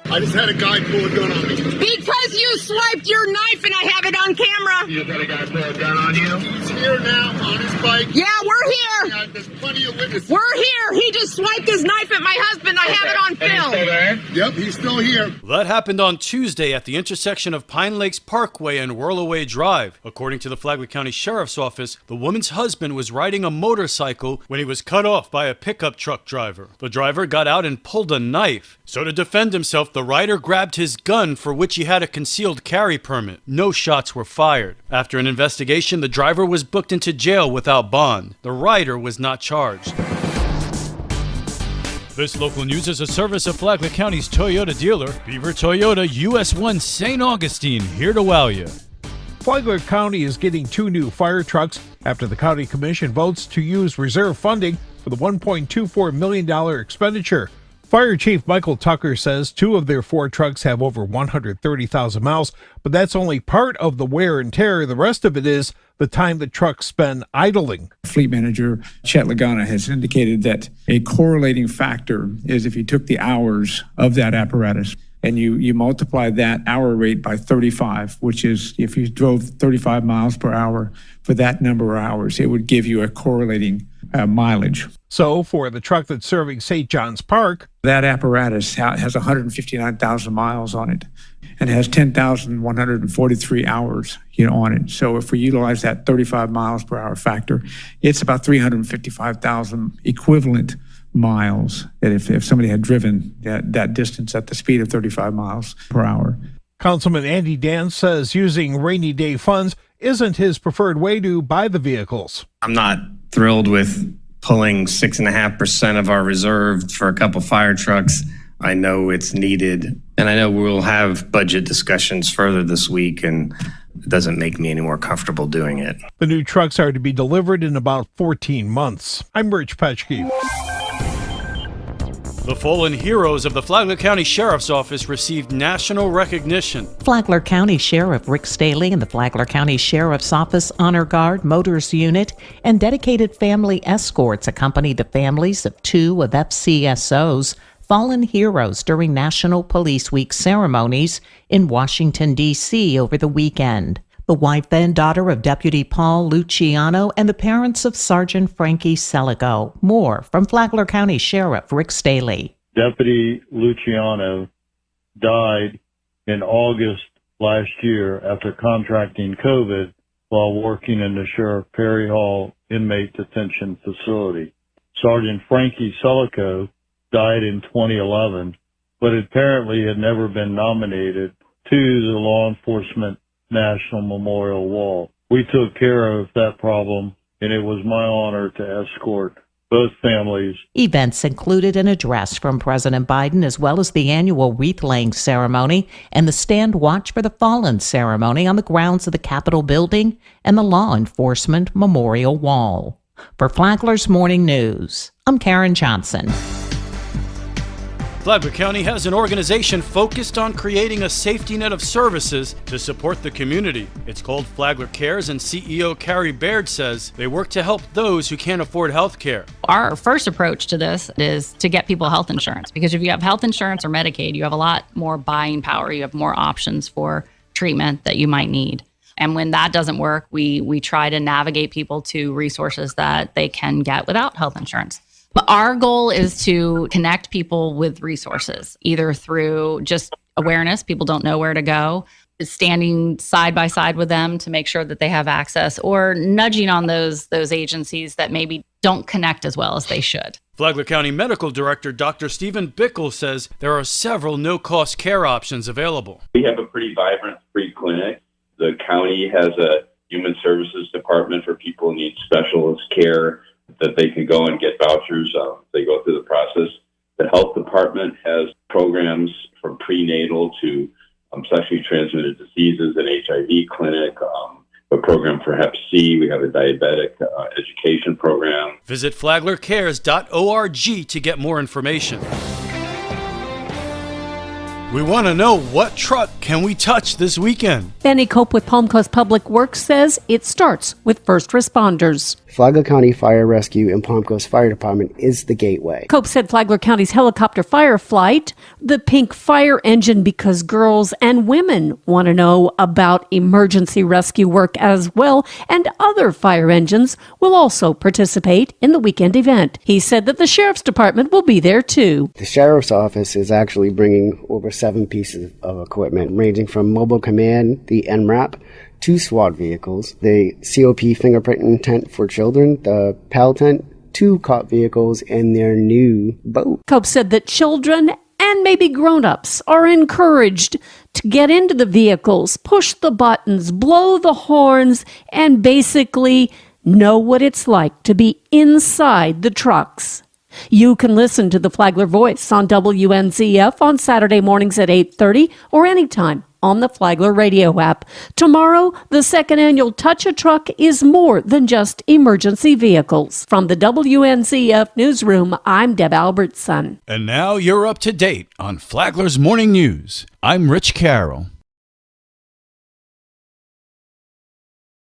I just had a guy pull a gun on me. Because you swiped your knife and I have it on camera. You had a guy pull a gun on you? He's here now on his bike. Yeah, we're here. Yeah, there's plenty of witnesses. We're here. He just swiped his knife at my husband. I have it on film. Still there? Yep, he's still here. That happened on Tuesday at the intersection of Pine Lakes Parkway and Whirlaway Drive. According to the Flagler County Sheriff's Office, the woman's husband was riding a motorcycle when he was cut off by a pickup truck driver. The driver got out and pulled a knife. So to defend himself, the rider grabbed his gun, for which he had a concealed carry permit. No shots were fired. After an investigation, the driver was booked into jail without bond. The rider was not charged. This local news is a service of Flagler County's Toyota dealer, Beaver Toyota US 1 St. Augustine, here to wow you. Flagler County is getting 2 new fire trucks after the county commission votes to use reserve funding for the $1.24 million expenditure. Fire Chief Michael Tucker says 2 of their 4 trucks have over 130,000 miles, but that's only part of the wear and tear. The rest of it is the time the trucks spend idling. Fleet manager Chet Lagana has indicated that a correlating factor is if you took the hours of that apparatus and you multiply that hour rate by 35, which is if you drove 35 miles per hour for that number of hours, it would give you a correlating mileage. So for the truck that's serving St. John's Park, that apparatus has 159,000 miles on it and has 10,143 hours on it. So if we utilize that 35 miles per hour factor, it's about 355,000 equivalent miles that if somebody had driven that distance at the speed of 35 miles per hour. Councilman Andy Dance says using rainy day funds isn't his preferred way to buy the vehicles. I'm not thrilled with pulling 6.5% of our reserve for a couple fire trucks. I know it's needed, and I know we'll have budget discussions further this week, and it doesn't make me any more comfortable doing it. The new trucks are to be delivered in about 14 months. I'm Rich Petchke. The fallen heroes of the Flagler County Sheriff's Office received national recognition. Flagler County Sheriff Rick Staley and the Flagler County Sheriff's Office Honor Guard Motors Unit and dedicated family escorts accompanied the families of 2 of FCSO's fallen heroes during National Police Week ceremonies in Washington, D.C. over the weekend. The wife and daughter of Deputy Paul Luciano and the parents of Sergeant Frankie Seligo. More from Flagler County Sheriff Rick Staley. Deputy Luciano died in August last year after contracting COVID while working in the Sheriff Perry Hall inmate detention facility. Sergeant Frankie Seligo died in 2011, but apparently had never been nominated to the Law Enforcement National Memorial Wall. We took care of that problem, and it was my honor to escort both families. Events included an address from President Biden, as well as the annual wreath-laying ceremony and the Stand Watch for the Fallen ceremony on the grounds of the Capitol building and the Law Enforcement Memorial Wall. For Flagler's Morning News, I'm Karen Johnson. Flagler County has an organization focused on creating a safety net of services to support the community. It's called Flagler Cares, and CEO Carrie Baird says they work to help those who can't afford health care. Our first approach to this is to get people health insurance, because if you have health insurance or Medicaid, you have a lot more buying power. You have more options for treatment that you might need. And when that doesn't work, we try to navigate people to resources that they can get without health insurance. Our goal is to connect people with resources, either through just awareness, people don't know where to go, standing side by side with them to make sure that they have access, or nudging on those agencies that maybe don't connect as well as they should. Flagler County Medical Director Dr. Stephen Bickle says there are several no-cost care options available. We have a pretty vibrant free clinic. The county has a human services department for people who need specialist care that they can go and get vouchers. They go through the process. The health department has programs from prenatal to sexually transmitted diseases, an HIV clinic, a program for Hep C. We have a diabetic education program. Visit flaglercares.org to get more information. We want to know, what truck can we touch this weekend? Benny Cope with Palm Coast Public Works says it starts with first responders. Flagler County Fire Rescue and Palm Coast Fire Department is the gateway. Cope said Flagler County's helicopter fire flight, the pink fire engine, because girls and women want to know about emergency rescue work as well, and other fire engines will also participate in the weekend event. He said that the Sheriff's Department will be there too. The Sheriff's Office is actually bringing over 7 pieces of equipment, ranging from mobile command, the NRAP, 2 SWAT vehicles, the COP fingerprinting tent for children, the PAL tent, 2 cop vehicles, and their new boat. Cope said that children and maybe grown-ups are encouraged to get into the vehicles, push the buttons, blow the horns, and basically know what it's like to be inside the trucks. You can listen to the Flagler Voice on WNZF on Saturday mornings at 8:30 or anytime on the Flagler radio app. Tomorrow, the second annual Touch a Truck is more than just emergency vehicles. From the WNZF newsroom, I'm Deb Albertson. And now you're up to date on Flagler's Morning News. I'm Rich Carroll.